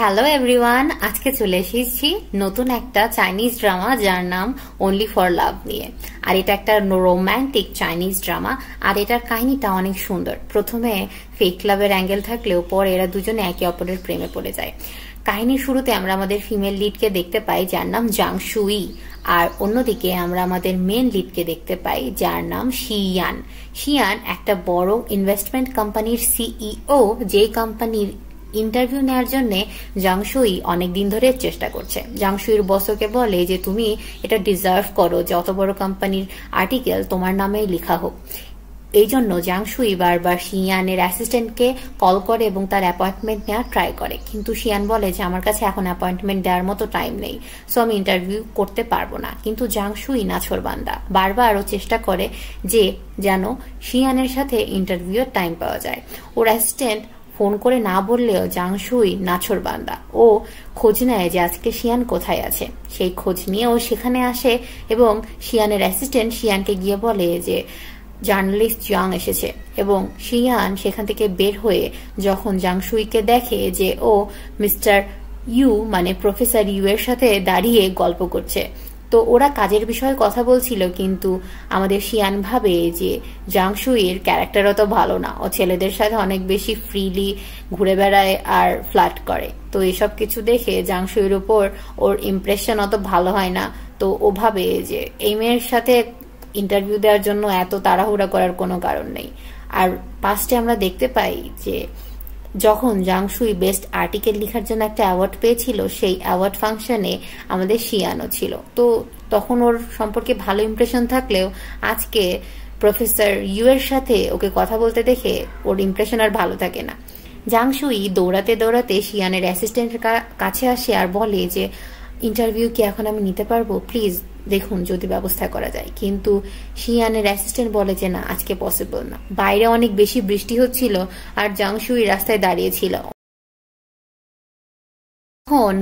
Hello everyone, আজকে চলে এসেছি নতুন একটা চাইনিজ ড্রামা যার নাম অনলি ফর লাভ নিয়ে। আর এটা একটা রোমান্টিক চাইনিজ ড্রামা, আর এটার কাহিনীটা অনেক সুন্দর। প্রথমে ফেক লাভের অ্যাঙ্গেল থাকলেও পরে এরা দুজনে একে অপরের প্রেমে পড়ে যায়। কাহিনীর শুরুতে আমরা আমাদের ফিমেল লিডকে দেখতে পাই যার নাম জাং সুই, আর অন্যদিকে আমরা আমাদের মেন লিডকে দেখতে পাই যার নাম শিয়ান। শিয়ান একটা বড় ইনভেস্টমেন্ট কোম্পানির সিইও, যেই কোম্পানির ইন্টারভিউ নেওয়ার জন্য জাংশুই অনেকদিন ধরে চেষ্টা করছে। জাংশুইর বসকে বলে যে তুমি এটা ডিজার্ভ করো যে অত বড় কোম্পানির আর্টিকেল তোমার নামেই লেখা হোক। এই জন্য জাংশুই বারবার শিয়ানের অ্যাসিস্ট্যান্টকে কল করে এবং তার অ্যাপয়েন্টমেন্ট নেওয়ার ট্রাই করে, কিন্তু শিয়ান বলে যে আমার কাছে এখন অ্যাপয়েন্টমেন্ট দেওয়ার মতো টাইম নেই, সো আমি ইন্টারভিউ করতে পারবো না। কিন্তু জাংশুই নাছোড়বান্দা, বারবার ও চেষ্টা করে যে যেন শিয়ানের সাথে ইন্টারভিউয়ের টাইম পাওয়া যায়। ওর অ্যাসিস্ট্যান্ট ফোন করে না বললেও জাংশুই নাছোড়বান্দা, ও খোঁজ নেয় যে আজকে শিয়ান কোথায় আছে। সেই খোঁজ নিয়ে ও সেখানে আসে এবং শিয়ানের অ্যাসিস্ট্যান্ট শিয়ানকে গিয়ে বলে যে জার্নালিস্ট জাং এসেছে, এবং শিয়ান সেখান থেকে বের হয়ে যখন জাংশুইকে দেখে যে ও মিস্টার ইউ মানে প্রফেসর ইউ এর সাথে দাঁড়িয়ে গল্প করছে। তো ওরা কাজের বিষয়ে কথা বলছিল, কিন্তু আমাদের শিয়ান ভাবে যে জাংশুইয়ের ক্যারেক্টার অত ভালো না, ও ছেলেদের সাথে অনেক বেশি ফ্রিলি ঘুরে বেড়ায় আর ফ্লার্ট করে। তো এসব কিছু দেখে জাংশুইয়ের উপর ওর ইমপ্রেশন অত ভালো হয় না। তো ও ভাবে যে এই মেয়ের সাথে ইন্টারভিউ দেওয়ার জন্য এত তাড়াহুড়া করার কোনো কারণ নেই। আর পাস্টে আমরা দেখতে পাই যে যখন জাংশুই বেস্ট আর্টিকেল লেখার জন্য একটা অ্যাওয়ার্ড পেয়েছিল, সেই অ্যাওয়ার্ড ফাংশনে আমাদের শিয়ানও ছিল। তো তখন ওর সম্পর্কে ভালো ইমপ্রেশন থাকলেও আজকে প্রফেসর ইউ এর সাথে ওকে কথা বলতে দেখে ওর ইমপ্রেশন আর ভালো থাকে না। জাংশুই দৌড়াতে দৌড়াতে শিয়ানের অ্যাসিস্ট্যান্টের কাছে আসে আর বলে যে ইন্টারভিউ কি এখন আমি নিতে পারবো, প্লিজ দেখুন যদি ব্যবস্থা করা যায়। কিন্তু শিয়ানের অ্যাসিস্ট্যান্ট বলে যে না, আজকে পসিবল না, বাইরে অনেক বেশি বৃষ্টি হচ্ছিল আর জাংশুই রাস্তায় দাঁড়িয়েছিল। তখন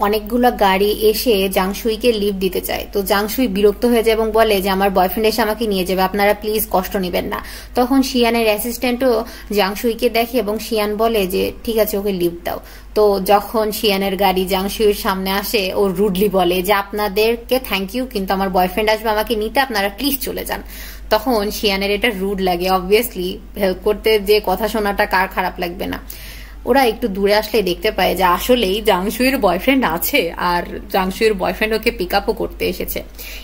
অনেকগুলো গাড়ি এসে জাংশুইকে লিফট দিতে চায়। তো জাংশুই বিরক্ত হয়ে যায় এবং বলে যে আমার বয়ফ্রেন্ড এসে আমাকে নিয়ে যাবে, আপনারা প্লিজ কষ্ট নেবেন না। তখন শিয়ানের অ্যাসিস্ট্যান্টও জাংশুইকে দেখে এবং শিয়ান বলে যে ঠিক আছে, ওকে লিফট দাও। তো যখন শিয়ানের গাড়ি জাংশুইয়ের সামনে আসে, ও রুডলি বলে যে আপনাদেরকে থ্যাংক ইউ, কিন্তু আমার বয়ফ্রেন্ড আসবে আমাকে নিতে, আপনারা প্লিজ চলে যান। তখন শিয়ানের এটা রুড লাগে, অবভিয়াসলি হেল্প করতে যে কথা শোনাটা কার খারাপ লাগবে না। ওরা একটু দূরে আসলে দেখতে পায় যে আসলেই জাংশুইয়ের বয়ফ্রেন্ড আছে, আর জাংশুইয়ের বয়ফ্রেন্ড ওকে পিক আপও করতে এসেছে।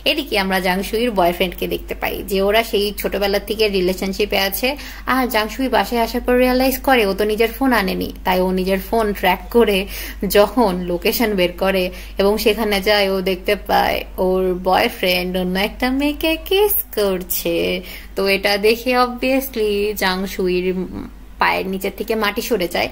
এদিকে আমরা জাংশুইয়ের বয়ফ্রেন্ডকে দেখতে পাই যে ওরা সেই ছোটবেলার থেকে রিলেশনশিপে আছে। আর জাংশুই বাসায় আসার পর রিয়ালাইজ করে ও তো নিজের ফোন আনেনি, তাই ও নিজের ফোন ট্র্যাক করে যখন লোকেশন বের করে এবং সেখানে যায়, ও দেখতে পায় ওর বয়ফ্রেন্ড অন্য একটা মেয়েকে কিস করছে। তো এটা দেখে অবভিয়াসলি জাংশুইর পায়ের নিচের থেকে মাটি সরে যায়।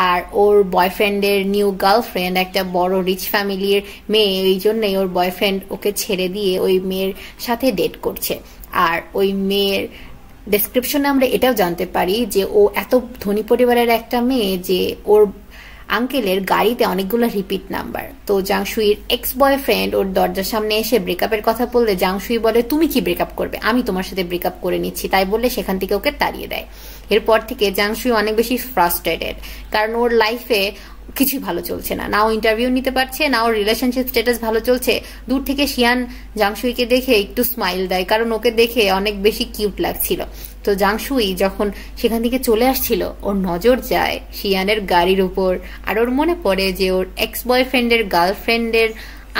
আর ওর বয়ফ্রেন্ডের নিউ গার্লফ্রেন্ড একটা বড় রিচ ফ্যামিলির মেয়ে, এই জন্যই ওর বয়ফ্রেন্ড ওকে ছেড়ে দিয়ে ওই মেয়ের সাথে ডেট করছে। আর ওই মেয়ের ডেসক্রিপশনে আমরা এটাও জানতে পারি যে ও এত ধনী পরিবারের একটা মেয়ে যে ওর আঙ্কেলের গাড়িতে অনেকগুলো রিপিট নাম্বার। তো জাংশুইর এক্স বয়ফ্রেন্ড ওর দরজার সামনে এসে ব্রেকআপের কথা বললে জাংশুই বলে তুমি কি ব্রেকআপ করবে, আমি তোমার সাথে ব্রেকআপ করে নিচ্ছি, তাই বলে সেখান থেকে ওকে তাড়িয়ে দেয়। এরপর থেকে জাংশুই অনেক বেশি ফ্রাস্ট্রেটেড, কারণ ওর লাইফে কিছুই ভালো চলছে না, না ও ইন্টারভিউ নিতে পারছে, না ওর রিলেশনশিপ স্ট্যাটাস ভালো চলছে। দূর থেকে শিয়ান জাংশুইকে দেখে একটু স্মাইল দেয়, কারণ ওকে দেখে অনেক বেশি কিউট লাগছিল। তো জাংশুই যখন সেখান থেকে চলে আসছিল, ওর নজর যায় শিয়ানের গাড়ির উপর, আর ওর মনে পড়ে যে ওর এক্স বয়ফ্রেন্ডের গার্লফ্রেন্ডের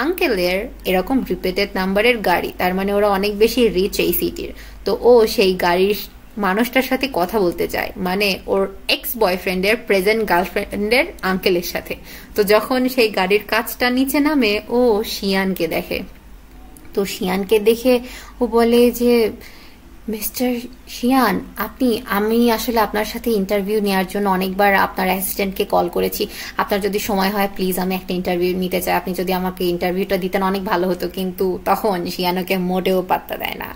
আঙ্কেলের এরকম রিপিটেড নাম্বারের গাড়ি, তার মানে ওরা অনেক বেশি রিচ এই সিটির। তো ও সেই গাড়ির মানুষটার সাথে কথা বলতে চায়, মানে ওর এক্স বয়ফ্রেন্ডের প্রেজেন্ট গার্লফ্রেন্ডের আঙ্কেলের সাথে। তো যখন সেই গাড়ির কাঁচটা নিচে নামে, ও শিয়ানকে দেখে। তো শিয়ানকে দেখে ও বলে যে মিস্টার শিয়ান, আমি আসলে আপনার সাথে ইন্টারভিউ নেওয়ার জন্য অনেকবার আপনার অ্যাসিস্ট্যান্টকে কল করেছি, আপনার যদি সময় হয় প্লিজ আমি একটা ইন্টারভিউ নিতে চাই, আপনি যদি আমাকে ইন্টারভিউটা দিতেন অনেক ভালো হতো। কিন্তু তখন শিয়ান ওকে মোটেও পাত্তা দেয় না।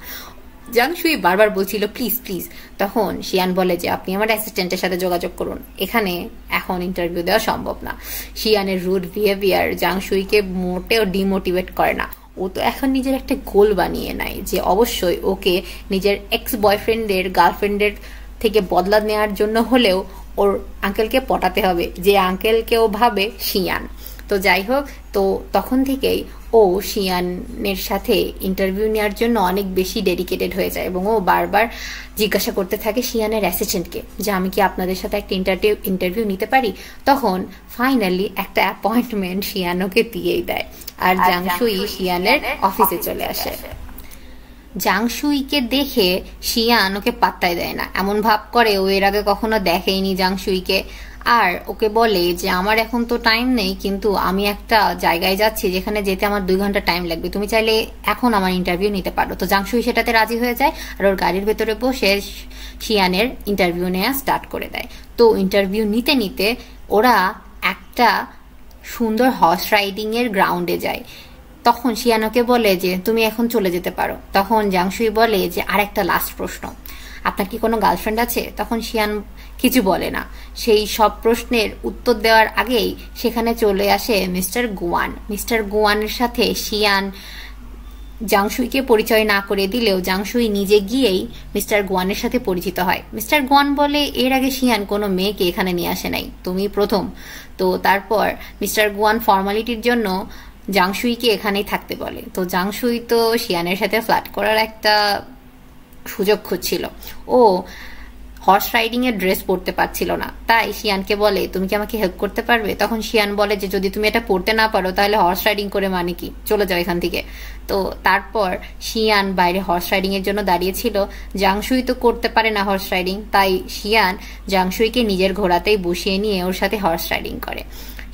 জাংশুই বারবার বলছিল প্লিজ প্লিজ। তখন শিয়ান বলে যে আপনি আমার অ্যাসিস্ট্যান্টের সাথে যোগাযোগ করুন, এখানে এখন ইন্টারভিউ দেওয়া সম্ভব না। শিয়ানের রুড বিহেভিয়ার জাংশুইকে মোটেও ডিমোটিভেট করে না। ও তো এখন নিজের একটা গোল বানিয়ে নেয় যে অবশ্যই ওকে নিজের এক্স বয়ফ্রেন্ডের গার্লফ্রেন্ডের থেকে বদলা নেওয়ার জন্য হলেও ওর আঙ্কেলকে পটাতে হবে, যে আঙ্কেলকেও ভাবে শিয়ান। তো যাই হোক, তো তখন থেকেই ও শিয়ানের সাথে ইন্টারভিউ নেওয়ার জন্য অনেক বেশি ডেডিকেটেড হয়ে যায় এবং ও বারবার জিজ্ঞাসা করতে থাকে শিয়ানের অ্যাসিস্ট্যান্টকে যে আমি কি আপনাদের সাথে একটা ইন্টারভিউ নিতে পারি। তখন ফাইনালি একটা অ্যাপয়েন্টমেন্ট শিয়ান ওকে দিয়েই দেয়, আর জাংশুই শিয়ানের অফিসে চলে আসে। জাংশুইকে দেখে শিয়ান ওকে পাত্তাই দেয় না, এমন ভাব করে ও এর আগে কখনো দেখেইনি জাংশুইকে। আর ওকে বলে যে আমার এখন তো টাইম নেই, কিন্তু আমি একটা জায়গায় যাচ্ছি যেখানে যেতে আমার 2 ঘন্টা টাইম লাগবে, তুমি চাইলে এখন আমার ইন্টারভিউ নিতে পারো। তো জাংশুই সেটাতে রাজি হয়ে যায় আর ওর গাড়ির ভেতরে বসে শিয়ানের ইন্টারভিউ নেওয়া স্টার্ট করে দেয়। তো ইন্টারভিউ নিতে নিতে ওরা একটা সুন্দর হর্স রাইডিং এর গ্রাউন্ডে যায়। তখন শিয়ানোকে বলে যে তুমি এখন চলে যেতে পারো। তখন জাংশুই বলে যে আর একটা লাস্ট প্রশ্ন, আপনার কি কোনো গার্লফ্রেন্ড আছে? তখন শিয়ান কিছু বলে না। সেই সব প্রশ্নের উত্তর দেওয়ার আগেই সেখানে চলে আসে মিস্টার গুয়ান। মিস্টার গুয়ানের সাথে শিয়ান জাংশুইকে পরিচয় না করে দিলেও জাংশুই নিজে গিয়েই মিস্টার গুয়ানের সাথে পরিচিত হয়। মিস্টার গুয়ান বলে এর আগে শিয়ান কোনো মেয়েকে এখানে নিয়ে আসে নাই, তুমি প্রথম। তো তারপর মিস্টার গুয়ান ফর্মালিটির জন্য জাংশুইকে এখানেই থাকতে বলে। তো জাংশুই তো শিয়ানের সাথে ফ্লার্ট করার একটা সুযোগ খুঁজছিল। ও হর্স রাইডিং এর ড্রেস পরতে পারছিল না, তাই শিয়ানকে বলে তুমি কি আমাকে হেল্প করতে পারবে? তখন শিয়ান বলে যে যদি তুমি এটা পরতে না পারো তাহলে হর্স রাইডিং করে মানে কি, চলে যাও এখান থেকে। তো তারপর শিয়ান বাইরে হর্স রাইডিং এর জন্য দাঁড়িয়েছিল। জাংশুই তো করতে পারে না হর্স রাইডিং, তাই শিয়ান জাংশুইকে নিজের ঘোড়াতেই বসিয়ে নিয়ে ওর সাথে হর্স রাইডিং করে।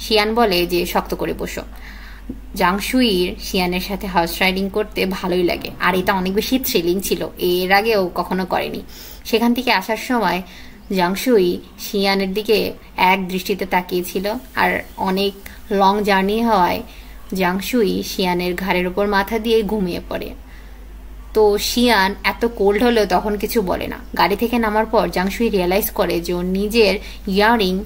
শিয়ান বলে যে শক্ত করে বসো। জাংশুইর শিয়ানের সাথে হর্স রাইডিং করতে ভালোই লাগে, আর এটা অনেক বেশি থ্রিলিং ছিল, এর আগেও কখনো করেনি। সেখান থেকে আসার সময় জাংশুই শিয়ানের দিকে এক দৃষ্টিতে তাকিয়েছিল, আর অনেক লং জার্নি হওয়ায় জাংশুই শিয়ানের ঘাড়ের উপর মাথা দিয়ে ঘুমিয়ে পড়ে। তো শিয়ান এত কোল্ড হলেও তখন কিছু বলে না। গাড়ি থেকে নামার পর জাংশুই রিয়েলাইজ করে যে ওর নিজের ইয়াররিং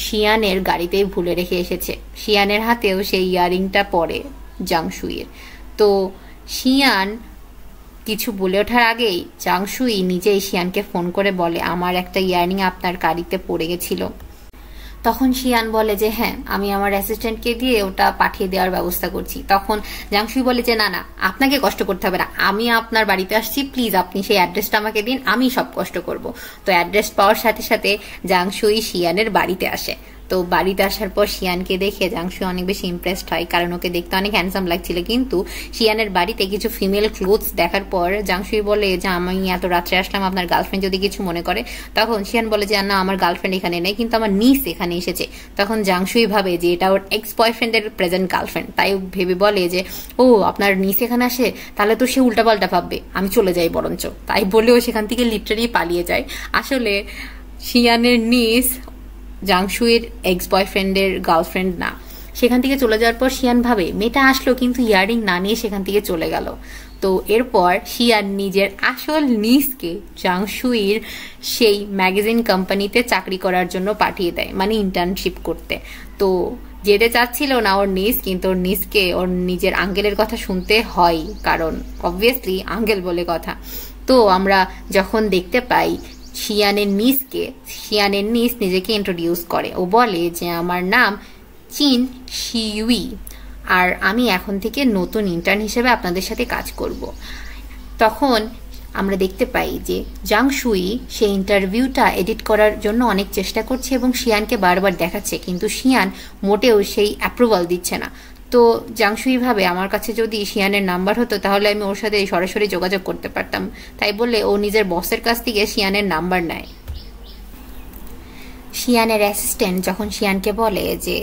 শিয়ানের গাড়িতেই ভুলে রেখে এসেছে। শিয়ানের হাতেও সেই ইয়াররিংটা পড়ে জাংশুইয়ের। তো শিয়ান কিছু বলে ওঠার আগেই জাংশুই নিজেই শিয়ানকে ফোন করে বলে আমার একটা ইয়াররিং আপনার গাড়িতে পড়ে গেছিল। তখন শিয়ান বলে যে হ্যাঁ, আমি আমার অ্যাসিস্ট্যান্টকে দিয়ে ওটা পাঠিয়ে দেওয়ার ব্যবস্থা করছি। তখন জাংশুই বলে যে না না, আপনাকে কষ্ট করতে হবে না, আমি আপনার বাড়িতে আসছি, প্লিজ আপনি সেই অ্যাড্রেসটা আমাকে দিন, আমি সব কষ্ট করব। তো অ্যাড্রেস পাওয়ার সাথে সাথে জাংশুই শিয়ানের বাড়িতে আসে। তো বাড়িতে আসার পর শিয়ানকে দেখে জাংশুই অনেক বেশি ইমপ্রেসড হয়, কারণ ওকে দেখতে অনেক হ্যান্ডসাম লাগছিল। কিন্তু শিয়ানের বাড়িতে কিছু ফিমেল ক্লোথস দেখার পর জাংশুই বলে যে আমি এত রাত্রে আসলাম, আপনার গার্লফ্রেন্ড যদি কিছু মনে করে। তখন শিয়ান বলে যে না, আমার গার্লফ্রেন্ড এখানে নেই, কিন্তু আমার নিস এখানে এসেছে। তখন জাংশুই ভাবে যে এটা ওর এক্স বয়ফ্রেন্ডের প্রেজেন্ট গার্লফ্রেন্ড, তাই ভেবে বলে যে ও আপনার নিস এখানে আসে, তাহলে তো সে উল্টাপাল্টা ভাববে, আমি চলে যাই বরঞ্চ। তাই বলেও সেখান থেকে লিটারালি পালিয়ে যায়। আসলে শিয়ানের নিস জাংশুইয়ের এক্স বয়ফ্রেন্ডের গার্লফ্রেন্ড না। সেখান থেকে চলে যাওয়ার পর শিয়ান ভাবে মেয়েটা আসলো কিন্তু ইয়াররিং না নিয়ে সেখান থেকে চলে গেল। তো এরপর শিয়ান নিজের আসল নিসকে জাংশুইর সেই ম্যাগাজিন কোম্পানিতে চাকরি করার জন্য পাঠিয়ে দেয়, মানে ইন্টার্নশিপ করতে। তো যেতে চাচ্ছিল না ওর নিস, কিন্তু ওর নিসকে ওর নিজের আঙ্কেলের কথা শুনতে হয়, কারণ অবভিয়াসলি আঙ্কেল বলে কথা। তো আমরা যখন দেখতে পাই শিয়ানের নিস নিজেকে ইন্ট্রোডিউস করে। ও বলে যে আমার নাম চিন শিউই, আর আমি এখন থেকে নতুন ইন্টার্ন হিসেবে আপনাদের সাথে কাজ করব। তখন আমরা দেখতে পাই যে জাংশুই সেই ইন্টারভিউটা এডিট করার জন্য অনেক চেষ্টা করছে এবং শিয়ানকে বারবার দেখাচ্ছে, কিন্তু শিয়ান মোটেও সেই অ্যাপ্রুভাল দিচ্ছে না। তো জাংশুই ভাবে আমার কাছে যদি শিয়ানের নাম্বার হতো তাহলে আমি ওর সাথে সরাসরি যোগাযোগ করতে পারতাম। তাই বলে ও নিজের বসের কাছ থেকে শিয়ানের নাম্বার নেয়। শিয়ানের অ্যাসিস্ট্যান্ট যখন শিয়ানকে বলে যে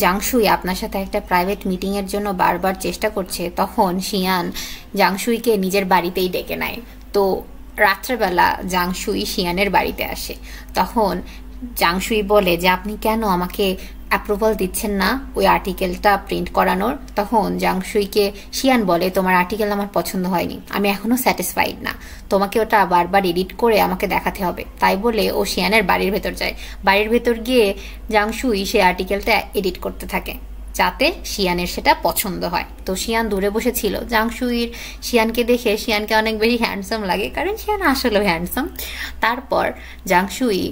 জাংশুই আপনার সাথে একটা প্রাইভেট মিটিং এর জন্য বারবার চেষ্টা করছে, তখন শিয়ান জাংশুইকে নিজের বাড়িতেই ডেকে নেয়। তো রাত্রেবেলা জাংশুই শিয়ানের বাড়িতে আসে। তখন জাংশুই বলে যে আপনি কেন আমাকে অ্যাপ্রুভাল দিচ্ছেন না ওই আর্টিকেলটা প্রিন্ট করানোর। তখন জাংশুইকে শিয়ান বলে তোমার আর্টিকেল আমার পছন্দ হয়নি, আমি এখনো স্যাটিসফাইড না, তোমাকে ওটা বারবার এডিট করে আমাকে দেখাতে হবে। তাই বলে ও শিয়ানের বাড়ির ভেতর যায়। বাড়ির ভেতর গিয়ে জাংশুই সেই আর্টিকেলটা এডিট করতে থাকে যাতে শিয়ানের সেটা পছন্দ হয়। তো শিয়ান দূরে বসেছিল। জাংশুইর শিয়ানকে দেখে শিয়ানকে অনেক বেশি হ্যান্ডসাম লাগে, কারণ শিয়ান আসলে হ্যান্ডসাম। তারপর জাংশুই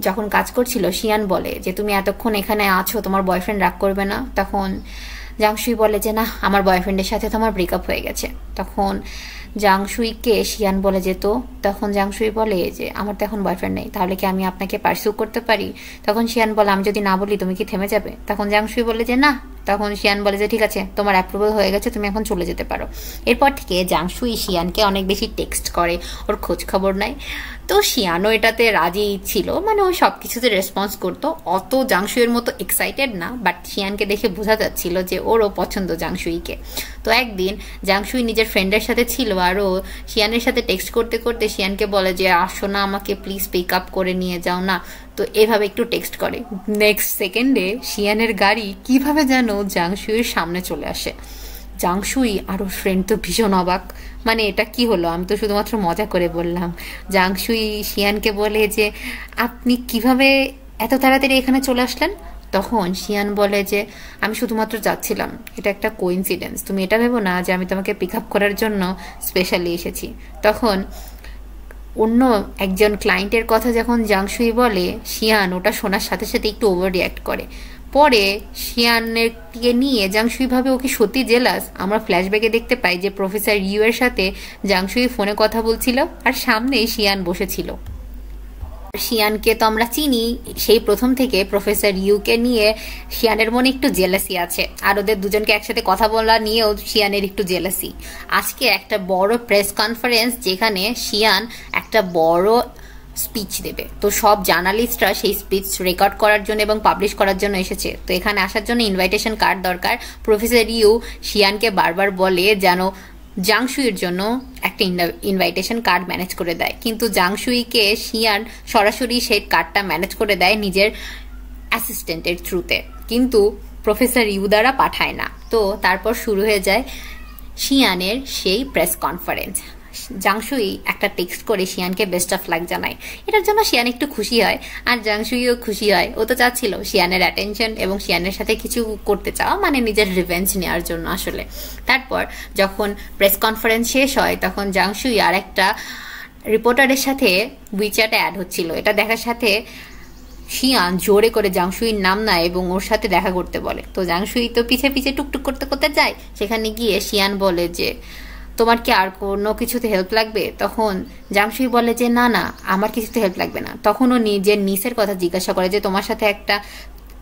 যখন কাজ করছিল শিয়ান বলে যে তুমি এতক্ষণ এখানে আছো, তোমার বয়ফ্রেন্ড রাগ করবে না? তখন জাংশুই বলে যে না, আমার বয়ফ্রেন্ডের সাথে তো আমার ব্রেকআপ হয়ে গেছে। তখন জাংশুইকে শিয়ান বলে যেত, তখন জাংশুই বলে যে আমার তো এখন বয়ফ্রেন্ড নেই, তাহলে কি আমি আপনাকে পার্সু করতে পারি? তখন শিয়ান বলে আমি যদি না বলি তুমি কি থেমে যাবে? তখন জাংশুই বলে যে না। তখন শিয়ান বলে যে ঠিক আছে, তোমার অ্যাপ্রুভাল হয়ে গেছে, তুমি এখন চলে যেতে পারো। এরপর থেকে জাংশুই শিয়ানকে অনেক বেশি টেক্সট করে, ওর খোঁজ খবর নেয়। তো শিয়ানও এটাতে রাজি ছিল, মানে ও সব কিছুতে রেসপন্স করতো। অত জাংশুইয়ের মতো এক্সাইটেড না, বাট শিয়ানকে দেখে বোঝা যাচ্ছিল যে ওরও পছন্দ জাংশুইকে। তো একদিন জাংশুই নিজের ফ্রেন্ডের সাথে ছিল, আর ও শিয়ানের সাথে টেক্সট করতে করতে শিয়ানকে বলে যে আসো না, আমাকে প্লিজ পিক আপ করে নিয়ে যাও না। তো এভাবে একটু টেক্সট করে। নেক্সট সেকেন্ডে শিয়ানের গাড়ি কিভাবে যেন জাংশুইয়ের সামনে চলে আসে। জাংশুই আর ওর ফ্রেন্ড তো ভীষণ অবাক, মানে এটা কি হলো, আমি তো শুধুমাত্র মজা করে বললাম। জাংশুই শিয়ানকে বলে যে আপনি কিভাবে এত তাড়াতাড়ি এখানে চলে আসলেন? তখন শিয়ান বলে যে আমি শুধুমাত্র যাচ্ছিলাম, এটা একটা কোইন্সিডেন্স, তুমি এটা ভেবো না যে আমি তোমাকে পিক আপ করার জন্য স্পেশালি এসেছি। তখন অন্য একজন ক্লায়েন্টের কথা যখন জাংশুই বলে, শিয়ান ওটা শোনার সাথে সাথে একটু ওভার রিয়াক্ট করে। পরে শিয়ানকে নিয়ে জাংশুই ভাবে ওকে সত্যি জেলাস। আমরা ফ্ল্যাশব্যাকে দেখতে পাই যে প্রফেসর ইউ এর সাথে জাংশুই ফোনে কথা বলছিল, আর সামনেই শিয়ান বসেছিল। শিয়ানকে তো আমরা চিনি, সেই প্রথম থেকে প্রফেসর ইউকে নিয়ে শিয়ানের মনে একটু জেলাসি আছে, আর ওদের দুজনকে একসাথে কথা বলা নিয়েও শিয়ানের একটু জেলাসি। আজকে একটা বড় প্রেস কনফারেন্স, যেখানে শিয়ান একটা বড় স্পিচ দেবে। তো সব জার্নালিস্টরা সেই স্পিচ রেকর্ড করার জন্য এবং পাবলিশ করার জন্য এসেছে। তো এখানে আসার জন্য ইনভাইটেশন কার্ড দরকার। প্রফেসর ইউ শিয়ানকে বারবার বলে যেন জাংশুইয়ের জন্য একটা ইনভাইটেশন কার্ড ম্যানেজ করে দেয়, কিন্তু জাংশুইকে শিয়ান সরাসরি সেই কার্ডটা ম্যানেজ করে দেয় নিজের অ্যাসিস্ট্যান্টের থ্রুতে, কিন্তু প্রফেসর ইউ দ্বারা পাঠায় না। তো তারপর শুরু হয়ে যায় শিয়ানের সেই প্রেস কনফারেন্স। জাংশুই একটা টেক্সট করে শিয়ানকে বেস্ট অফ লাক জানায়। এটার জন্য শিয়ান একটু খুশি হয়, আর জাংশুইও খুশি হয়। ও তো চাচ্ছিল শিয়ানের অ্যাটেনশন এবং শিয়ানের সাথে কিছু করতে চাওয়া, মানে নিজের রিভেঞ্জ নেওয়ার জন্য আসলে। তারপর যখন প্রেস কনফারেন্স শেষ হয়, তখন জাংশুই আর একটা রিপোর্টারের সাথে উইচ্যাটে অ্যাড হচ্ছিল। এটা দেখার সাথে শিয়ান জোরে করে জাংশুইর নাম নেয় এবং ওর সাথে দেখা করতে বলে। তো জাংশুই তো পিছে পিছে টুকটুক করতে করতে যায়। সেখানে গিয়ে শিয়ান বলে যে তোমার কি আর কোনো কিছুতে হেল্প লাগবে? তখন জাংশুই বলে যে না না, আমার কিছুতে হেল্প লাগবে না। তখন ও নিজের নিসের কথা জিজ্ঞাসা করে যে তোমার সাথে একটা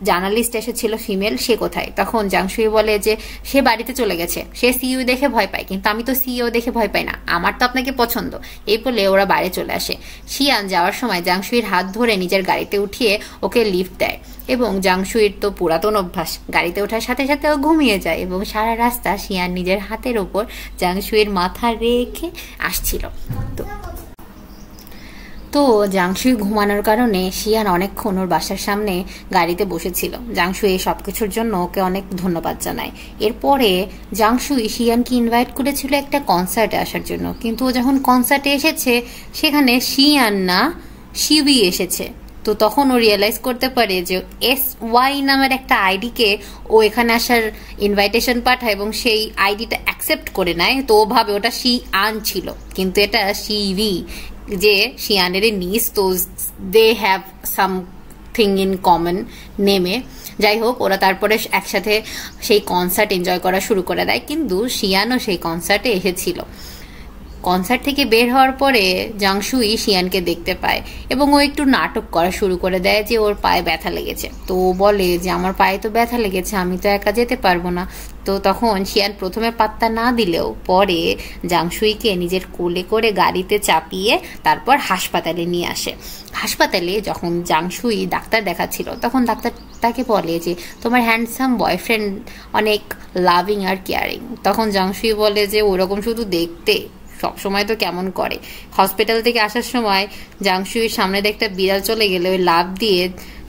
জার্নালিস্ট এসেছিল ফিমেল, সে কোথায়? তখন জাংশুই বলে যে সে বাড়িতে চলে গেছে, সে সিইও দেখে ভয় পায়, কিন্তু আমি তো সিইও দেখে ভয় পাই না, আমার তো আপনাকে পছন্দ। এই বলে ওরা বাইরে চলে আসে। শিয়ান যাওয়ার সময় জাংশুইর হাত ধরে নিজের গাড়িতে উঠিয়ে ওকে লিফট দেয়, এবং জাংশুইর তো পুরাতন অভ্যাস, গাড়িতে ওঠার সাথে সাথে ও ঘুমিয়ে যায়, এবং সারা রাস্তা শিয়ান নিজের হাতের ওপর জাংশুইর মাথা রেখে আসছিল। তো জাংশুই ঘুমানোর কারণে শিয়ান অনেকক্ষণ ওর বাসার সামনে গাড়িতে বসেছিল। জাংশুই এই সব কিছুর জন্য ওকে অনেক ধন্যবাদ জানায়। এরপরে জাংশুই শিয়ানকে ইনভাইট করেছিল একটা কনসার্টে আসার জন্য, কিন্তু ও যখন কনসার্টে এসেছে সেখানে শিয়ান না, শিবি এসেছে। তো তখন ও রিয়েলাইজ করতে পারে যে SY নামের একটা আইডিকে ও এখানে আসার ইনভাইটেশন পাঠায় এবং সেই আইডিটা অ্যাকসেপ্ট করে নেয়। তো ও ভাবে ওটা শিয়ান ছিল, কিন্তু এটা শিবি, যে শিয়ানের নিস। তো they have something in common নেমে। যাই হোক, ওরা তারপরে একসাথে সেই কনসার্ট এনজয় করা শুরু করে দেয়, কিন্তু শিয়ানও সেই কনসার্টে এসেছিল। কনসার্ট থেকে বের হওয়ার পরে জাংশুই শিয়ানকে দেখতে পায় এবং ও একটু নাটক করা শুরু করে দেয় যে ওর পায়ে ব্যথা লেগেছে। তো ও বলে যে আমার পায়ে তো ব্যথা লেগেছে, আমি তো একা যেতে পারবো না। তো তখন শিয়ান প্রথমে পাত্তা না দিলেও পরে জাংশুইকে নিজের কোলে করে গাড়িতে চাপিয়ে তারপর হাসপাতালে নিয়ে আসে। হাসপাতালে যখন জাংশুই ডাক্তার দেখাচ্ছিল, তখন ডাক্তার তাকে বলে যে তোমার হ্যান্ডসাম বয়ফ্রেন্ড অনেক লাভিং আর কেয়ারিং। তখন জাংশুই বলে যে ওরকম শুধু দেখতে, সবসময় তো কেমন করে। হসপিটাল থেকে আসার সময় জাংশুইয়ের সামনে দিয়ে একটা বিড়াল চলে গেলে ওই লাফ দিয়ে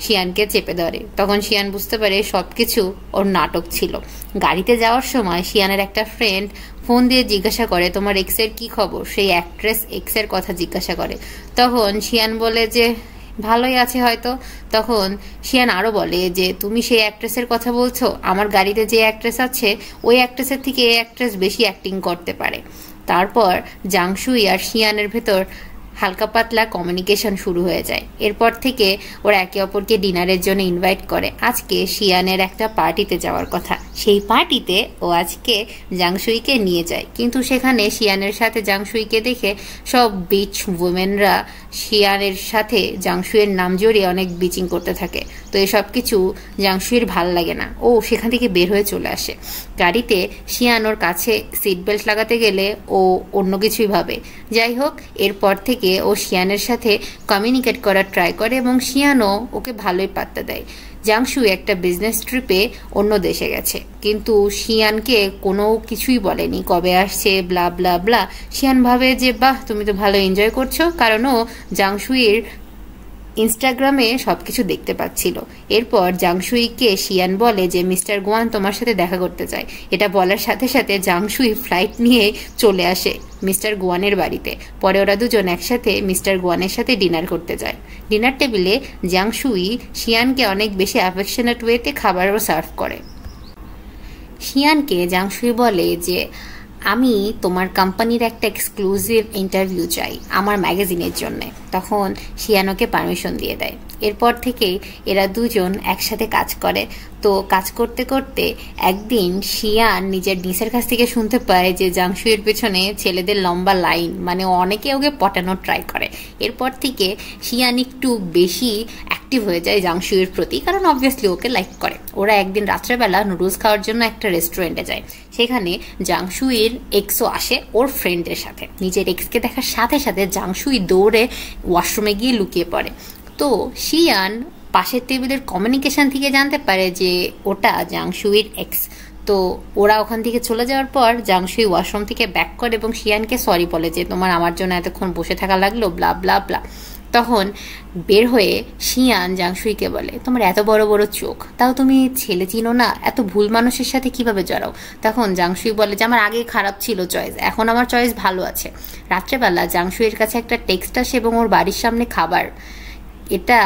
শিয়ানকে চেপে ধরে। তখন শিয়ান বুঝতে পারে সবকিছু ওর নাটক ছিল। গাড়িতে যাওয়ার সময় শিয়ানের একটা ফ্রেন্ড ফোন দিয়ে জিজ্ঞাসা করে তোমার এক্সের কি খবর, সেই অ্যাক্ট্রেস এক্সের কথা জিজ্ঞাসা করে। তখন শিয়ান বলে যে ভালোই আছে হয়তো। তখন শিয়ান আরো বলে যে তুমি সেই অ্যাক্ট্রেসের কথা বলছো, আমার গাড়িতে যে অ্যাক্ট্রেস আছে ওই অ্যাক্ট্রেসের থেকে এই অ্যাক্ট্রেস বেশি অ্যাক্টিং করতে পারে। তারপর জাংশুই আর শিয়ানের ভেতর হালকা পাতলা কমিউনিকেশন শুরু হয়ে যায়। এরপর থেকে ওরা একে অপরকে ডিনারের জন্য ইনভাইট করে। আজকে শিয়ানের একটা পার্টিতে যাওয়ার কথা, সেই পার্টিতে ও আজকে জাংশুইকে নিয়ে যায়, কিন্তু সেখানে শিয়ানের সাথে জাংশুইকে দেখে সব বিচ উইমেনরা শিয়ানের সাথে জাংশুইয়ের নাম জড়িয়ে অনেক বিচিং করতে থাকে। তো এসব কিছু জাংশুইয়ের ভাল লাগে না, ও সেখান থেকে বের হয়ে চলে আসে। গাড়িতে শিয়ান ওর কাছে সিট বেল্ট লাগাতে গেলে ও অন্য কিছুই ভাবে। যাই হোক, এরপর থেকে ও শিয়ানের সাথে কমিউনিকেট করার ট্রাই করে এবং শিয়ানও ওকে ভালোই পাত্তা দেয়। জাংশুই একটা বিজনেস ট্রিপে অন্য দেশে গেছে, কিন্তু শিয়ানকে কোনো কিছুই বলেনি কবে আসছে, ব্লা ব্লা ব্লা। শিয়ান ভাবে যে বাহ, তুমি তো ভালো এনজয় করছো, কারণ ও জাংশুইয়ের ইনস্টাগ্রামে সবকিছু দেখতে পাচ্ছিল। এরপর জাংশুইকে শিয়ান বলে যে মিস্টার গুয়ান তোমার সাথে দেখা করতে চায়। এটা বলার সাথে সাথে জাংশুই ফ্লাইট নিয়ে চলে আসে মিস্টার গুয়ানের বাড়িতে। পরে ওরা দুজন একসাথে মিস্টার গুয়ানের সাথে ডিনার করতে যায়। ডিনার টেবিলে জাংশুই শিয়ানকে অনেক বেশি অ্যাফেকশনেট ওয়েতে খাবারও সার্ভ করে। শিয়ানকে জাংশুই বলে যে আমি তোমার কোম্পানির একটা এক্সক্লুসিভ ইন্টারভিউ চাই আমার ম্যাগাজিনের জন্য। তখন শিয়ান ওকে পারমিশন দিয়ে দেয়। এরপর থেকে এরা দুজন একসাথে কাজ করে। তো কাজ করতে করতে একদিন শিয়ান নিজের নিসের কাছ থেকে শুনতে পায় যে জাংশুইয়ের পেছনে ছেলেদের লম্বা লাইন, মানে অনেকে ওকে পটানোর ট্রাই করে। এরপর থেকে শিয়ান একটু বেশি অ্যাক্টিভ হয়ে যায় জাংশুইয়ের প্রতি, কারণ অবভিয়াসলি ওকে লাইক করে। ওরা একদিন রাত্রেবেলা নুডলস খাওয়ার জন্য একটা রেস্টুরেন্টে যায়। সেখানে জাংশুইয়ের এক্সও আসে ওর ফ্রেন্ডের সাথে। নিজের এক্সকে দেখার সাথে সাথে জাংশুই দৌড়ে ওয়াশরুমে গিয়ে লুকিয়ে পড়ে। তো শিয়ান পাশের টেবিলের কমিউনিকেশন থেকে জানতে পারে যে ওটা জাংশুইয়ের এক্স। তো ওরা ওখান থেকে চলে যাওয়ার পর জাংশুই ওয়াশরুম থেকে ব্যাক করে এবং শিয়ানকে সরি বলে যে তোমার আমার জন্য এতক্ষণ বসে থাকা লাগলো, ব্লা ব্লা ব্লা। তখন বের হয়ে শিয়ান জাংশুইকে বলে তোমার এত বড় বড় চোখ, তাও তুমি ছেলে চিনো না, এত ভুল মানুষের সাথে কিভাবে জড়াও? তখন জাংশুই বলে যে আমার আগে খারাপ ছিল চয়েস, এখন আমার চয়েস ভালো আছে। রাত্রেবেলা জাংশুইয়ের কাছে একটা টেক্সট আসে এবং ওর বাড়ির সামনে খাবার, এটা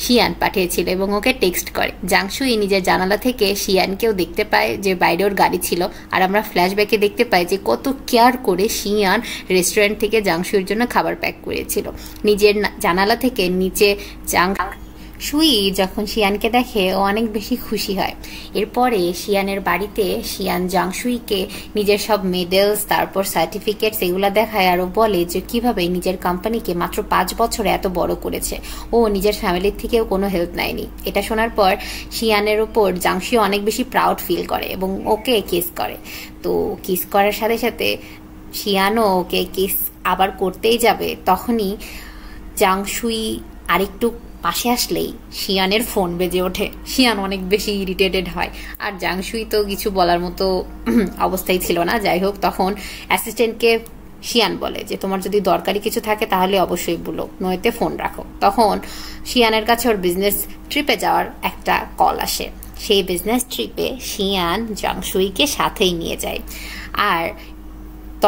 শিয়ান পাঠিয়েছিল এবং ওকে টেক্সট করে। জাংশুই নিজের জানালা থেকে শিয়ানকেও দেখতে পায় যে বাইরে ওর গাড়ি ছিল, আর আমরা ফ্ল্যাশব্যাকে দেখতে পাই যে কত কেয়ার করে শিয়ান রেস্টুরেন্ট থেকে জাংশুইয়ের জন্য খাবার প্যাক করেছিল। নিজের জানালা থেকে নিচে জাংশুই যখন শিয়ানকে দেখে ও অনেক বেশি খুশি হয়। এরপরে শিয়ানের বাড়িতে শিয়ান জাংশুইকে নিজের সব মেডেলস, তারপর সার্টিফিকেটস এগুলো দেখায়, আর ও বলে যে কিভাবে নিজের কোম্পানিকে মাত্র 5 বছরে এত বড় করেছে। ও নিজের ফ্যামিলির থেকেও কোনো হেল্প নেয়নি। এটা শোনার পর শিয়ানের উপর জাংশুই অনেক বেশি প্রাউড ফিল করে এবং ওকে কিস করে। তো কিস করার সাথে সাথে শিয়ানও ওকে কিস আবার করতেই যাবে, তখনই জাংশুই আরেকটু পাশে আসলেই শিয়ানের ফোন বেজে ওঠে। শিয়ান অনেক বেশি ইরিটেটেড হয়, আর জাংশুই তো কিছু বলার মতো অবস্থায় ছিল না। যাই হোক, তখন অ্যাসিস্ট্যান্টকে শিয়ান বলে যে তোমার যদি দরকারি কিছু থাকে তাহলে অবশ্যই বলো, নয়তো ফোন রাখো। তখন শিয়ানের কাছে ওর বিজনেস ট্রিপে যাওয়ার একটা কল আসে। সেই বিজনেস ট্রিপে শিয়ান জাংশুইকে সাথেই নিয়ে যায়, আর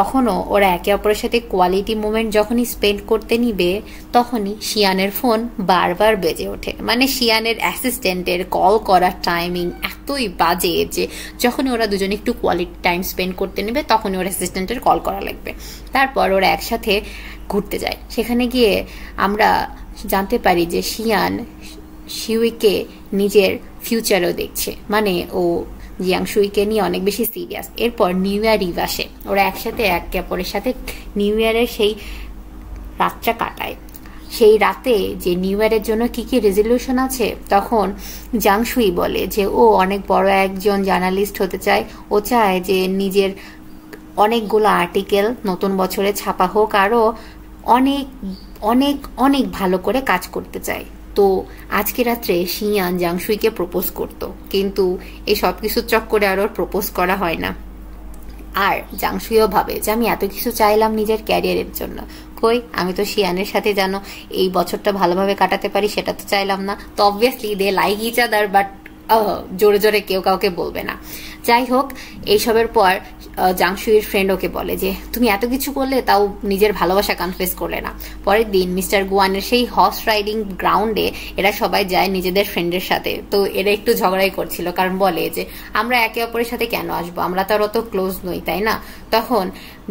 তখনও ওরা একে অপরের সাথে কোয়ালিটি মোমেন্ট যখনই স্পেন্ড করতে নিবে তখনই শিয়ানের ফোন বারবার বেজে ওঠে। মানে শিয়ানের অ্যাসিস্ট্যান্টের কল করার টাইমিং এতই বাজে যে যখনই ওরা দুজনে একটু কোয়ালিটি টাইম স্পেন্ড করতে নেবে তখনই ওর অ্যাসিস্ট্যান্টের কল করা লাগবে। তারপর ওরা একসাথে ঘুরতে যায়। সেখানে গিয়ে আমরা জানতে পারি যে শিয়ান শিউইকে নিজের ফিউচারও দেখছে, মানে ও জাংশুইকে নিয়ে অনেক বেশি সিরিয়াস। এরপর নিউ ইয়ার ইভ আসে, ওরা একসাথে একে অপরের সাথে নিউ ইয়ারের সেই রাতটা কাটায়। সেই রাতে যে নিউ ইয়ারের জন্য কি কি রেজলিউশন আছে, তখন জাংশুই বলে যে ও অনেক বড় একজন জার্নালিস্ট হতে চায়। ও চায় যে নিজের অনেকগুলো আর্টিকেল নতুন বছরে ছাপা হোক, আরও অনেক অনেক অনেক ভালো করে কাজ করতে চায়। তো আজকে রাত্রে শিয়ান জাংশুইকে প্রপোজ করতো, কিন্তু এই সব কিছুর চক্করে আর ওর প্রপোজ করা হয় না। আর জাংশুইও ভাবে যে আমি এত কিছু চাইলাম নিজের ক্যারিয়ারের জন্য, কই আমি তো শিয়ানের সাথে জানো এই বছরটা ভালোভাবে কাটাতে পারি, সেটা তো চাইলাম না। তো obviously they like each other, but জোরে জোরে কেউ কাউকে বলবে না। যাই হোক, এইসবের পর জাংশুইয়ের ফ্রেন্ড ওকে বলে যে তুমি এত কিছু করলে তাও নিজের ভালোবাসা কনফেস করলে না। পরের দিন মিস্টার গুয়ানের সেই হর্স রাইডিং গ্রাউন্ডে এরা সবাই যায় নিজেদের ফ্রেন্ডের সাথে। তো এরা একটু ঝগড়াই করছিল, কারণ বলে যে আমরা একে অপরের সাথে কেন আসবো, আমরা তো আর অত ক্লোজ নই, তাই না? তখন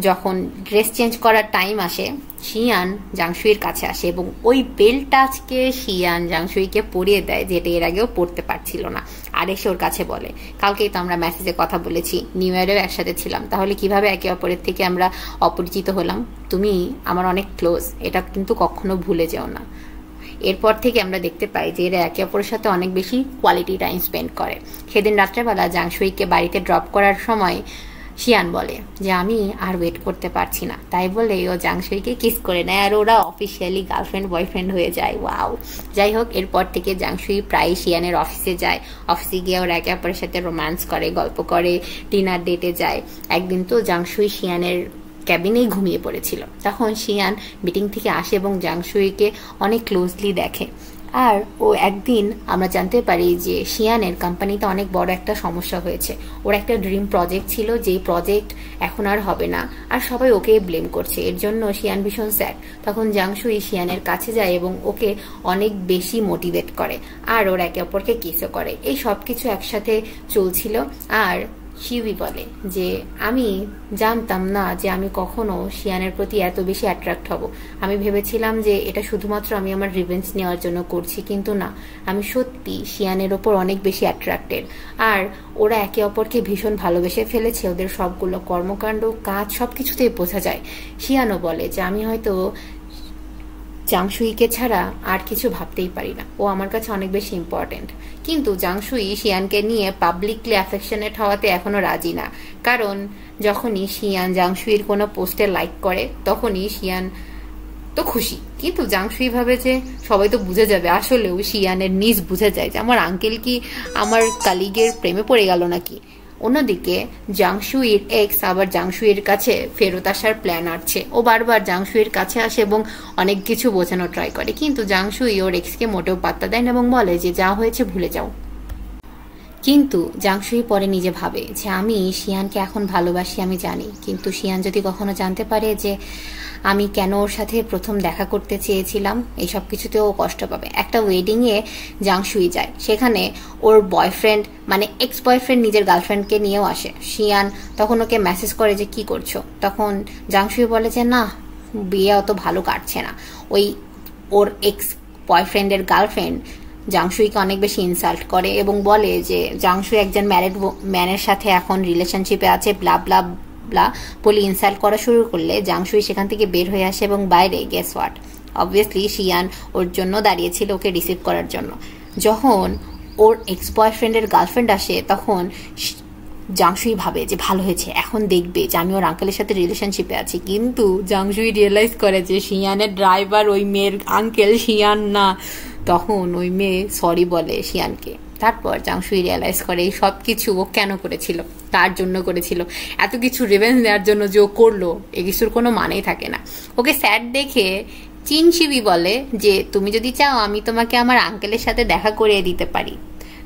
যখন ড্রেস চেঞ্জ করার টাইম আসে শিয়ান জাংশুইয়ের কাছে আসে এবং ওই বেল্টটা আজকে শিয়ান জাংশুইকে পরিয়ে দেয়, যেটা এর আগেও পড়তে পারছিল না। আর এসে ওর কাছে বলে, কালকেই তো আমরা মেসেজে কথা বলেছি, নিউ ইয়ারেও একসাথে ছিলাম, তাহলে কিভাবে একে অপরের থেকে আমরা অপরিচিত হলাম? তুমি আমার অনেক ক্লোজ, এটা কিন্তু কখনো ভুলে যেও না। এরপর থেকে আমরা দেখতে পাই যে এরা একে অপরের সাথে অনেক বেশি কোয়ালিটি টাইম স্পেন্ড করে। সেদিন রাত্রেবেলা জাংশুইকে বাড়িতে ড্রপ করার সময় শিয়ান বলে যে আমি আর ওয়েট করতে পারছি না, তাই বলে ও জাংশুইকে কিস করে নেয় আর ওরা অফিসিয়ালি গার্লফ্রেন্ড বয়ফ্রেন্ড হয়ে যায়। ওয়াও! যাই হোক, এরপর থেকে জাংশুই প্রায় শিয়ানের অফিসে যায়। অফিসে গিয়ে ওরা একে অপরের সাথে রোম্যান্স করে, গল্প করে, ডিনার ডেটে যায়। একদিন তো জাংশুই শিয়ানের ক্যাবিনেই ঘুমিয়ে পড়েছিল। তখন শিয়ান মিটিং থেকে আসে এবং জাংশুইকে অনেক ক্লোজলি দেখে। আর ও একদিন আমরা জানতে পারি যে শিয়ানের কোম্পানিতে অনেক বড় একটা সমস্যা হয়েছে। ওর একটা ড্রিম প্রজেক্ট ছিল, যেই প্রজেক্ট এখন আর হবে না, আর সবাই ওকে ব্লেম করছে। এর জন্য শিয়ান ভীষণ স্যাড। তখন জাংশুই শিয়ানের কাছে যায় এবং ওকে অনেক বেশি মোটিভেট করে, আর ওর একে অপরকে কিসও করে। এই সব কিছু একসাথে চলছিল। আর শিউই বলে যে আমি জানতাম না যে আমি কখনো শিয়ানের প্রতি এত বেশি অ্যাট্রাক্ট হব। আমি ভেবেছিলাম যে এটা শুধুমাত্র আমি আমার রিভেঞ্জ নেওয়ার জন্য করছি, কিন্তু না, আমি সত্যি শিয়ানের ওপর অনেক বেশি অ্যাট্রাক্টেড। আর ওরা একে অপরকে ভীষণ ভালোবেসে ফেলেছে। ওদের সবগুলো কর্মকাণ্ড, কাজ, সবকিছুতেই বোঝা যায়। শিয়ানও বলে যে আমি হয়তো জাংশুইকে ছাড়া আর কিছু ভাবতেই পারি না, ও আমার কাছে অনেক বেশি ইম্পর্টেন্ট। কিন্তু জাংশুই শিয়ানকে নিয়ে পাবলিকলি অ্যাফেকশনেট হওয়াতে এখনো রাজি না। কারণ যখনই শিয়ান জাংশুইর কোনো পোস্টে লাইক করে তখনই শিয়ান তো খুশি, কিন্তু জাংশুই ভাবে যে সবাই তো বুঝে যাবে। আসলেও শিয়ানের নিজ বুঝে যায় যে আমার আঙ্কেল কি আমার কালিগের প্রেমে পড়ে গেল নাকি। অন্যদিকে জাংশুইর এক্স আবার জাংশুইয়ের কাছে ফেরত আসার প্ল্যান আছে। ও বারবার জাংশুইয়ের কাছে আসে এবং অনেক কিছু বোঝানোর ট্রাই করে, কিন্তু জাংশুই ওর এক্সকে মোটেও পাত্তা দেয় না এবং বলে যে যা হয়েছে ভুলে যাও। কিন্তু জাংশুই পরে নিজে ভাবে যে আমি শিয়ানকে এখন ভালোবাসি, আমি জানি, কিন্তু শিয়ান যদি কখনো জানতে পারে যে আমি কেন ওর সাথে প্রথম দেখা করতে চেয়েছিলাম, এইসব কিছুতেও কষ্ট পাবে। একটা ওয়েডিংয়ে জাংশুই যায়, সেখানে ওর বয়ফ্রেন্ড মানে এক্স বয়ফ্রেন্ড নিজের গার্লফ্রেন্ডকে নিয়েও আসে। শিয়ান তখন ওকে মেসেজ করে যে কি করছো, তখন জাংশুই বলে যে না, বিয়ে অত ভালো কাটছে না। ওর এক্স বয়ফ্রেন্ডের গার্লফ্রেন্ড জাংশুইকে অনেক বেশি ইনসাল্ট করে এবং বলে যে জাংশুই একজন ম্যারিড ম্যানের সাথে এখন রিলেশনশিপে আছে, ব্লা ব্লা ব্লা বলে ইনসাল্ট করা শুরু করলে জাংশুই সেখান থেকে বের হয়ে আসে এবং বাইরে গেস হোয়াট, অবভিয়াসলি শিয়ান ওর জন্য দাঁড়িয়েছিল ওকে রিসিভ করার জন্য। যখন ওর এক্স বয়ফ্রেন্ডের গার্লফ্রেন্ড আসে তখন জাংশুই ভাবে যে ভালো হয়েছে, এখন দেখবে যে আমি ওর আঙ্কেলের সাথে রিলেশনশিপে আছি। কিন্তু জাংশুই রিয়েলাইজ করে যে শিয়ানের ড্রাইভার ওই মেয়ের আঙ্কেল, শিয়ান না। তখন ওই মেয়ে সরি বলে শিয়ানকে। তারপর জাংশুই রিয়েলাইজ করে এই সব কিছু ও কেন করেছিল, তার জন্য করেছিল। এত কিছু রিভেঞ্জ নেওয়ার জন্য যে ও করলো, এ কিছুর কোনো মানেই থাকে না। ওকে স্যাড দেখে চিনশিবি বলে যে তুমি যদি চাও আমি তোমাকে আমার আঙ্কেলের সাথে দেখা করিয়ে দিতে পারি।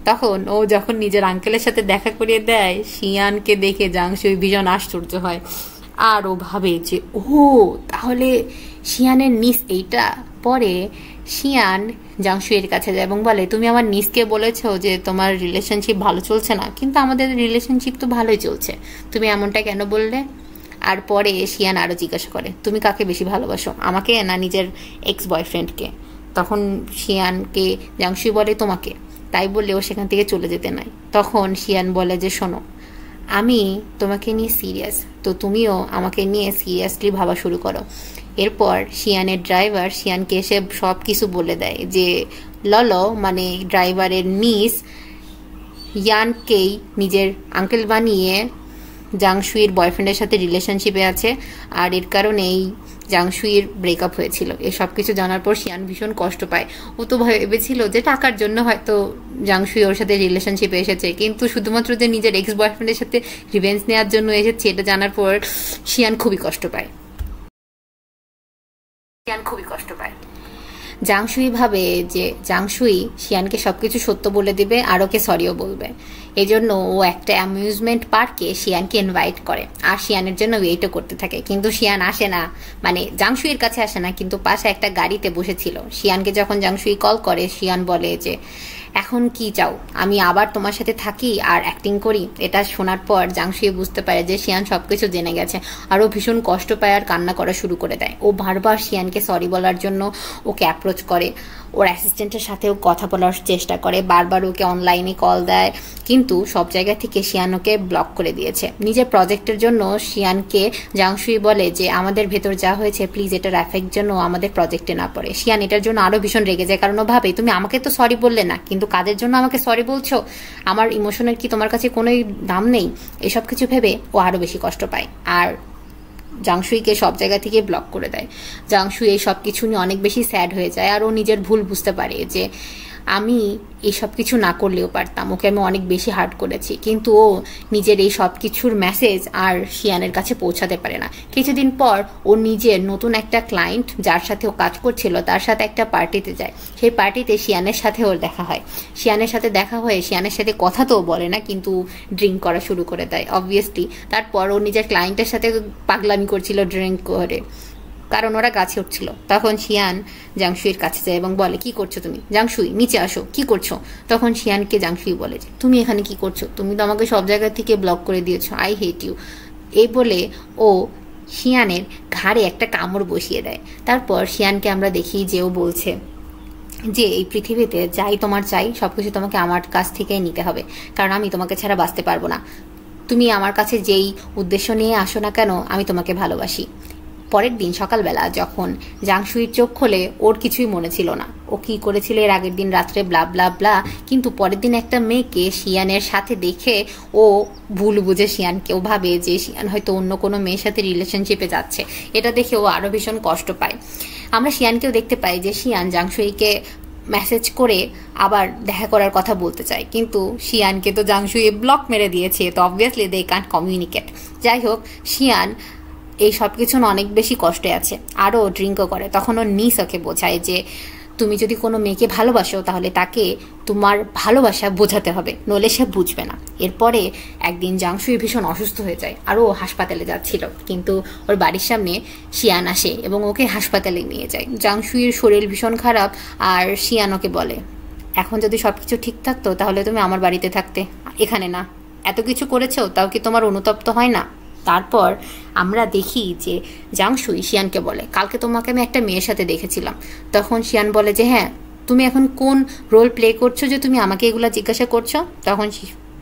তখন ও যখন নিজের আঙ্কেলের সাথে দেখা করিয়ে দেয়, শিয়ানকে দেখে জাংশুই ভীষণ আশ্চর্য হয়। আর ও ভাবে যে ও তাহলে শিয়ানের নিস এইটা। পরে শিয়ান জাংশুইয়ের কাছে যায় এবং বলে তুমি আমার নিসকে বলেছো যে তোমার রিলেশনশিপ ভালো চলছে না, কিন্তু আমাদের রিলেশনশিপ তো ভালোই চলছে, তুমি এমনটা কেন বললে? আর পরে শিয়ান আরো জিজ্ঞাসা করে তুমি কাকে বেশি ভালোবাসো, আমাকে না নিজের এক্স বয়ফ্রেন্ডকে? তখন শিয়ানকে জাংশুই বলে তোমাকে। তাই বললে ও সেখান থেকে চলে যেতে নাই। তখন শিয়ান বলে যে শোনো, আমি তোমাকে নিয়ে সিরিয়াস, তো তুমিও আমাকে নিয়ে সিরিয়াসলি ভাবা শুরু করো। এরপর শিয়ানের ড্রাইভার শিয়ানকে এসে সব কিছু বলে দেয় যে ললো মানে ড্রাইভারের নিস ইয়ানকেই নিজের আঙ্কেল বানিয়ে জাংশুইয়ের বয়ফ্রেন্ডের সাথে রিলেশনশিপে আছে, আর এর কারণেই জাংশুইয়ের ব্রেকআপ হয়েছিল। এসব কিছু জানার পর শিয়ান ভীষণ কষ্ট পায়। ও তো ভেবেছিল যে টাকার জন্য হয়তো জাংশুই ওর সাথে রিলেশনশিপে এসেছে, কিন্তু শুধুমাত্র যে নিজের এক্স বয়ফ্রেন্ডের সাথে রিভেঞ্জ নেওয়ার জন্য এসেছে এটা জানার পর শিয়ান খুবই কষ্ট পায়। জাংশুই ভাবে যে জাংশুই শিয়ানকে সবকিছু সত্য বলে দিবে আর ওকে সরিও বলবে। এই জন্য ও একটা অ্যামিউজমেন্ট পার্কে শিয়ানকে ইনভাইট করে আর শিয়ানের জন্য ওয়েটও করতে থাকে, কিন্তু শিয়ান আসে না, মানে জাংশুইয়ের কাছে আসে না, কিন্তু পাশে একটা গাড়িতে বসেছিল। শিয়ানকে যখন জাংশুই কল করে শিয়ান বলে যে এখন কি চাও, আমি আবার তোমার সাথে থাকি আর অ্যাক্টিং করি? এটা শোনার পর জাংশুই বুঝতে পারে যে শিয়ান সবকিছু জেনে গেছে, আর ও ভীষণ কষ্ট পায় আর কান্না করা শুরু করে দেয়। ও বারবার শিয়ানকে সরি বলার জন্য ওকে অ্যাপ্রোচ করে, ওর অ্যাসিস্ট্যান্টের সাথেও কথা বলার চেষ্টা করে, বারবার ওকে অনলাইনে কল দেয়, কিন্তু সব জায়গা থেকে শিয়ান ওকে ব্লক করে দিয়েছে। নিজের প্রজেক্টের জন্য শিয়ানকে জাংশুই বলে যে আমাদের ভেতর যা হয়েছে প্লিজ এটার এফেক্ট জন্য আমাদের প্রজেক্টে না পড়ে। শিয়ান এটার জন্য আরো ভীষণ রেগে যায়, কারণ ও ভাবে তুমি আমাকে তো সরি বললে না, কিন্তু কাজের জন্য আমাকে সরি বলছো, আমার ইমোশনের কি তোমার কাছে কোনো দাম নেই? এসব কিছু ভেবে ও আরো বেশি কষ্ট পায় আর জাংশুইকে সব জায়গা থেকে ব্লক করে দেয়। জাংশুই এই সব কিছু নিয়ে অনেক বেশি স্যাড হয়ে যায়, আর ও নিজের ভুল বুঝতে পারে যে আমি এই সব কিছু না করলেও পারতাম, ওকে আমি অনেক বেশি হার্ট করেছি, কিন্তু ও নিজের এই সব কিছুর মেসেজ আর শিয়ানের কাছে পৌঁছাতে পারে না। কিছুদিন পর ও নিজের নতুন একটা ক্লায়েন্ট যার সাথে ও কাজ করছিল তার সাথে একটা পার্টিতে যায়। সেই পার্টিতে শিয়ানের সাথে ওর দেখা হয়। শিয়ানের সাথে দেখা হয়ে শিয়ানের সাথে কথা তো বলে না, কিন্তু ড্রিঙ্ক করা শুরু করে দেয় অবভিয়াসলি। তারপর ও নিজের ক্লায়েন্টের সাথে পাগলামি করছিল ড্রিঙ্ক করে, কারণ ওরা গাছে উঠছিল। তখন শিয়ান জাংশুইয়ের কাছে যায় এবং বলে কি করছো তুমি? জাংশুই নিচে আসো, কি করছো? তখন শিয়ানকে জাংশুই বলে যে তুমি এখানে কি করছো? তুমি তো আমাকে সব জায়গা থেকে ব্লক করে দিয়েছো, আই হেট ইউ। এই বলে ও শিয়ানের ঘাড়ে একটা কামড় বসিয়ে দেয়। তারপর শিয়ানকে আমরা দেখি যে ও বলছে যে এই পৃথিবীতে যাই তোমার চাই সবকিছু তোমাকে আমার কাছ থেকে নিতে হবে, কারণ আমি তোমাকে ছাড়া বাঁচতে পারবো না। তুমি আমার কাছে যেই উদ্দেশ্য নিয়ে আসো না কেন, আমি তোমাকে ভালোবাসি। পরের দিন সকালবেলা যখন জাংশুইর চোখ খোলে ওর কিছুই মনে ছিল না ও কি করেছিল এর আগের দিন রাত্রে, ব্লা ব্লা ব্লা। কিন্তু পরের দিন একটা মেয়েকে শিয়ানের সাথে দেখে ও ভুল বুঝে শিয়ানকে, ও ভাবে যে শিয়ান হয়তো অন্য কোনো মেয়ের সাথে রিলেশনশিপে যাচ্ছে। এটা দেখে ও আরো ভীষণ কষ্ট পায়। আমরা শিয়ানকেও দেখতে পাই যে শিয়ান জাংশুইকে মেসেজ করে আবার দেখা করার কথা বলতে চায়, কিন্তু শিয়ানকে তো জাংশুই ব্লক মেরে দিয়েছে, তো অবভিয়াসলি দে কান্ট কমিউনিকেট। যাই হোক, শিয়ান এই সব কিছু অনেক বেশি কষ্টে আছে, আরও ড্রিঙ্কও করে। তখন ওর নিস ওকে বোঝায় যে তুমি যদি কোনো মেয়েকে ভালোবাসো তাহলে তাকে তোমার ভালোবাসা বোঝাতে হবে, নইলে সে বুঝবে না। এরপরে একদিন জাংশুই ভীষণ অসুস্থ হয়ে যায় আর ও হাসপাতালে যাচ্ছিল, কিন্তু ওর বাড়ির সামনে শিয়ান আসে এবং ওকে হাসপাতালে নিয়ে যায়। জাংশুইয়ের শরীর ভীষণ খারাপ আর শিয়ান ওকে বলে এখন যদি সব কিছু ঠিক থাকতো তাহলে তুমি আমার বাড়িতে থাকতে, এখানে না। এত কিছু করেছো তাও কি তোমার অনুতপ্ত হয় না? তারপর আমরা দেখি যে জাংশুই শিয়ানকে বলে কালকে তোমাকে আমি একটা মেয়ের সাথে দেখেছিলাম। তখন শিয়ান বলে যে হ্যাঁ, তুমি এখন কোন রোল প্লে করছো যে তুমি আমাকে এগুলা জিজ্ঞাসা করছো? তখন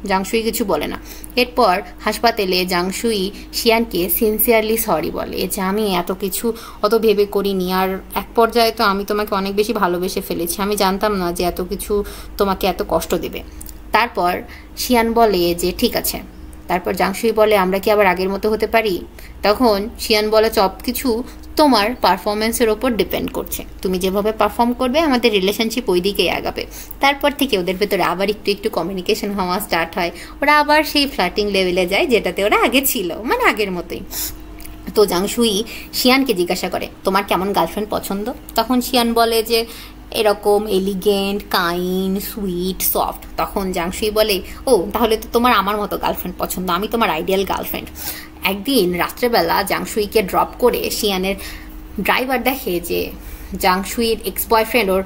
জাংশুই কিছু বলে না। এরপর হাসপাতালে জাংশুই শিয়ানকে সিনসিয়ারলি সরি বলে যে আমি এত কিছু অত ভেবে করিনি, আর এক পর্যায়ে তো আমি তোমাকে অনেক বেশি ভালোবেসে ফেলেছি, আমি জানতাম না যে এত কিছু তোমাকে এত কষ্ট দেবে। তারপর শিয়ান বলে যে ঠিক আছে। তারপর জাংশুই বলে আমরা কি আবার আগের মতো হতে পারি? তখন শিয়ান বলে সব কিছু তোমার পারফরমেন্সের ওপর ডিপেন্ড করছে, তুমি যেভাবে পারফর্ম করবে আমাদের রিলেশনশিপ ওই দিকেই আগাবে। তারপর থেকে ওদের ভেতরে আবার একটু একটু কমিউনিকেশন হওয়া স্টার্ট হয়, ওরা আবার সেই ফ্লার্টিং লেভেলে যায় যেটাতে ওরা আগে ছিল, মানে আগের মতোই। তো জাংশুই শিয়ানকে জিজ্ঞাসা করে তোমার কেমন গার্লফ্রেন্ড পছন্দ? তখন শিয়ান বলে যে এরকম এলিগেন্ট, কাইন্ড, সুইট, সফট। তখন জাংশুই বলে ও তাহলে তো তোমার আমার মতো গার্লফ্রেন্ড পছন্দ, আমি তোমার আইডিয়াল গার্লফ্রেন্ড। একদিন রাত্রেবেলা জাংশুইকে ড্রপ করে শিয়ানের ড্রাইভার দেখে যে জাংশুইয়ের এক্স বয়ফ্রেন্ড ওর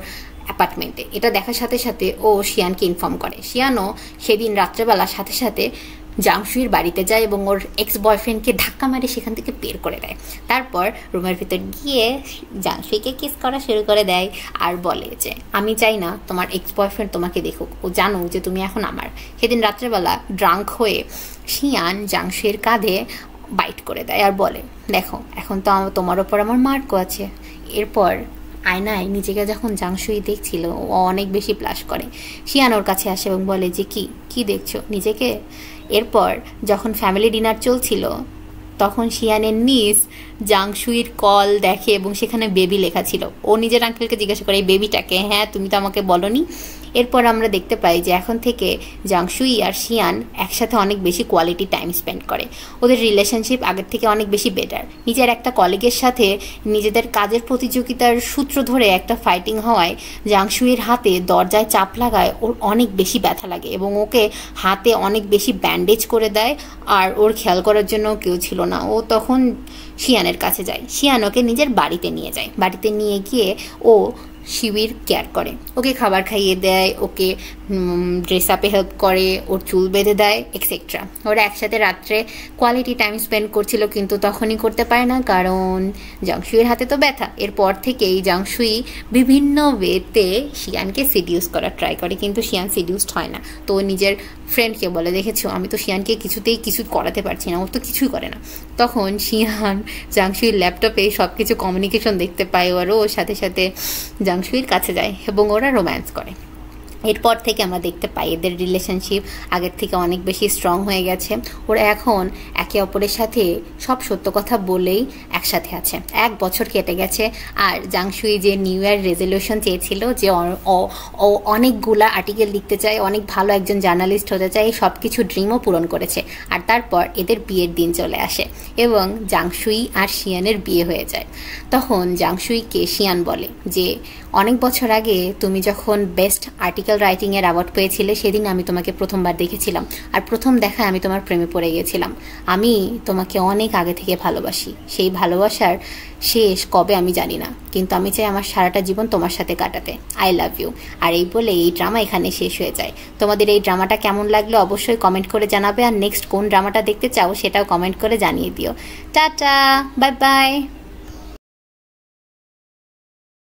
অ্যাপার্টমেন্টে। এটা দেখার সাথে সাথে ও শিয়ানকে ইনফর্ম করে। শিয়ানও সেদিন রাত্রেবেলা সাথে সাথে জাংশুইয়ের বাড়িতে যায় এবং ওর এক্স বয়ফ্রেন্ডকে ধাক্কা মারে সেখান থেকে বের করে দেয়। তারপর রুমের ভিতর গিয়ে জাংশুইকে কিস করা শুরু করে দেয় আর বলে যে আমি চাই না তোমার এক্স বয়ফ্রেন্ড তোমাকে দেখুক, ও জানো যে তুমি এখন আমার। সেদিন রাত্রেবেলা ড্রাঙ্ক হয়ে শিয়ান জাংশুইয়ের কাঁধে বাইট করে দেয় আর বলে দেখো এখন তো তোমার ওপর আমার মার্কও আছে। এরপর আয়নায় নিজেকে যখন জাংশুই দেখছিল ও অনেক বেশি প্লাস করে। শিয়ান ওর কাছে আসে এবং বলে যে কি দেখছো নিজেকে? এরপর যখন ফ্যামিলি ডিনার চলছিল তখন শিয়ানের নিস জাংশুইর কল দেখে এবং সেখানে বেবি লেখা ছিল। ও নিজের আঙ্কেলকে জিজ্ঞাসা করে এই বেবিটাকে? হ্যাঁ, তুমি তো আমাকে বলনি। এরপর আমরা দেখতে পাই যে এখন থেকে জাংশুই আর শিয়ান একসাথে অনেক বেশি কোয়ালিটি টাইম স্পেন্ড করে। ওদের রিলেশনশিপ আগের থেকে অনেক বেশি বেটার। নিজের একটা কলিগের সাথে নিজেদের কাজের প্রতিযোগিতার সূত্র ধরে একটা ফাইটিং হওয়ায় জাংশুইয়ের হাতে দরজায় চাপ লাগায় ওর অনেক বেশি ব্যথা লাগে এবং ওকে হাতে অনেক বেশি ব্যান্ডেজ করে দেয়, আর ওর খেয়াল করার জন্য কেউ ছিল না। ও তখন শিয়ানের কাছে যায়। শিয়ান ওকে নিজের বাড়িতে নিয়ে যায়। বাড়িতে নিয়ে গিয়ে ও শিবির কেয়ার করে, ওকে খাবার খাইয়ে দেয়, ওকে ড্রেস আপে হেল্প করে, ওর চুল বেঁধে দেয় এক্সেট্রা। ওরা একসাথে রাত্রে কোয়ালিটি টাইম স্পেন্ড করছিল, কিন্তু তখনই করতে পারে না কারণ জাংশুইয়ের হাতে তো ব্যথা। এরপর থেকেই জাংশুই বিভিন্ন ওয়েতে শিয়ানকে সিডিউস করার ট্রাই করে, কিন্তু শিয়ান সিডিউসড হয় না। তো নিজের ফ্রেন্ডকে বলে, দেখেছো আমি তো শিয়ানকে কিছুতেই কিছু করাতে পারছি না, ও তো কিছুই করে না। তখন শিয়ান জাংশুইয়ের ল্যাপটপে সব কিছু কমিউনিকেশন দেখতে পায়, ওরও ওর সাথে সাথে জাংশুইয়ের কাছে যায় এবং ওরা রোম্যান্স করে। এরপর থেকে আমরা দেখতে পাই এদের রিলেশনশিপ আগের থেকে অনেক বেশি স্ট্রং হয়ে গেছে। ওরা এখন একে অপরের সাথে সব সত্য কথা বলেই একসাথে আছে। 1 বছর কেটে গেছে, আর জাংশুই যে নিউ ইয়ার রেজলিউশন চেয়েছিল যে অনেকগুলা আর্টিকেল লিখতে চায়, অনেক ভালো একজন জার্নালিস্ট হতে চায়, সব কিছু ড্রিমও পূরণ করেছে। আর তারপর এদের বিয়ের দিন চলে আসে এবং জাংশুই আর শিয়ানের বিয়ে হয়ে যায়। তখন জাংশুইকে শিয়ান বলে যে অনেক বছর আগে তুমি যখন বেস্ট আর্টিকেল রাইটিংয়ের অ্যাওয়ার্ড পেয়েছিলে, সেদিন আমি তোমাকে প্রথমবার দেখেছিলাম, আর প্রথম দেখায় আমি তোমার প্রেমে পড়ে গিয়েছিলাম। আমি তোমাকে অনেক আগে থেকে ভালোবাসি, সেই ভালোবাসার শেষ কবে আমি জানি না, কিন্তু আমি চাই আমার সারাটা জীবন তোমার সাথে কাটাতে। I love you. আর এই বলে এই ড্রামা এখানে শেষ হয়ে যায়। তোমাদের এই ড্রামাটা কেমন লাগলো অবশ্যই কমেন্ট করে জানাবে, আর নেক্সট কোন ড্রামাটা দেখতে চাও সেটাও কমেন্ট করে জানিয়ে দিও। Tata, bye bye.